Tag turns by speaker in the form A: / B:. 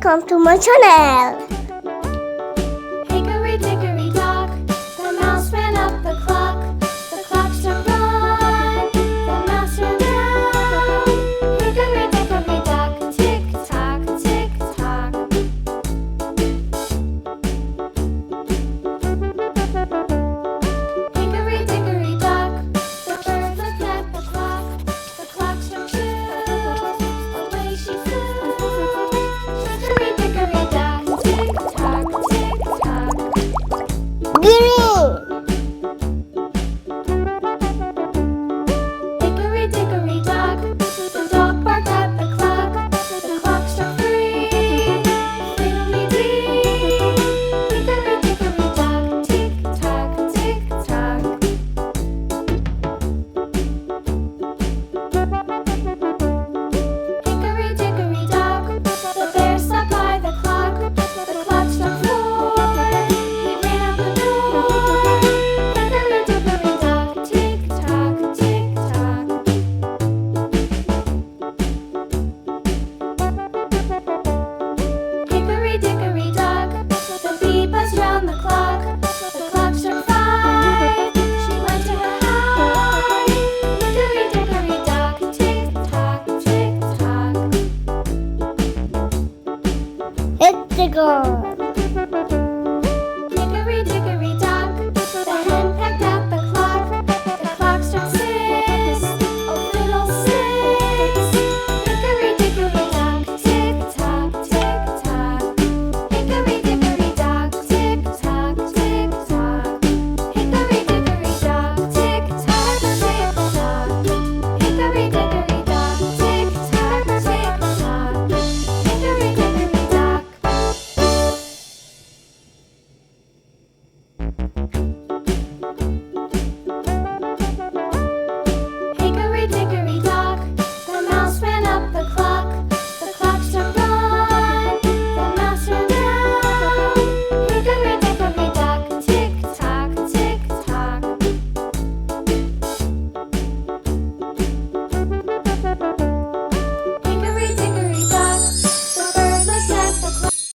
A: welcome to my channel.
B: Hickory dickory dock, the mouse ran up the clock. The clock struck one, the mouse ran down. Hickory dickory dock, tick tock, tick tock. Hickory dickory dock, the bird looked at the clock. The clock struck two, away she flew. Hickory dickory dock, tick tock, tick tock.
A: Green.
B: Hickory dickory dock, the dog barked at the clock. The clock struck three, fiddly-dee. Hickory dickory dock, tick tock, tick tock. Hickory dickory dock, the bear sat by the clock. The clock struck four, he ran out the door. Hickory dickory dock, tick tock, tick tock. Hickory dickory dock, the bee buzzed round the clock. The clock struck five, she went to her hive. Hickory dickory dock, tick tock, tick tock.
A: Hit the goal.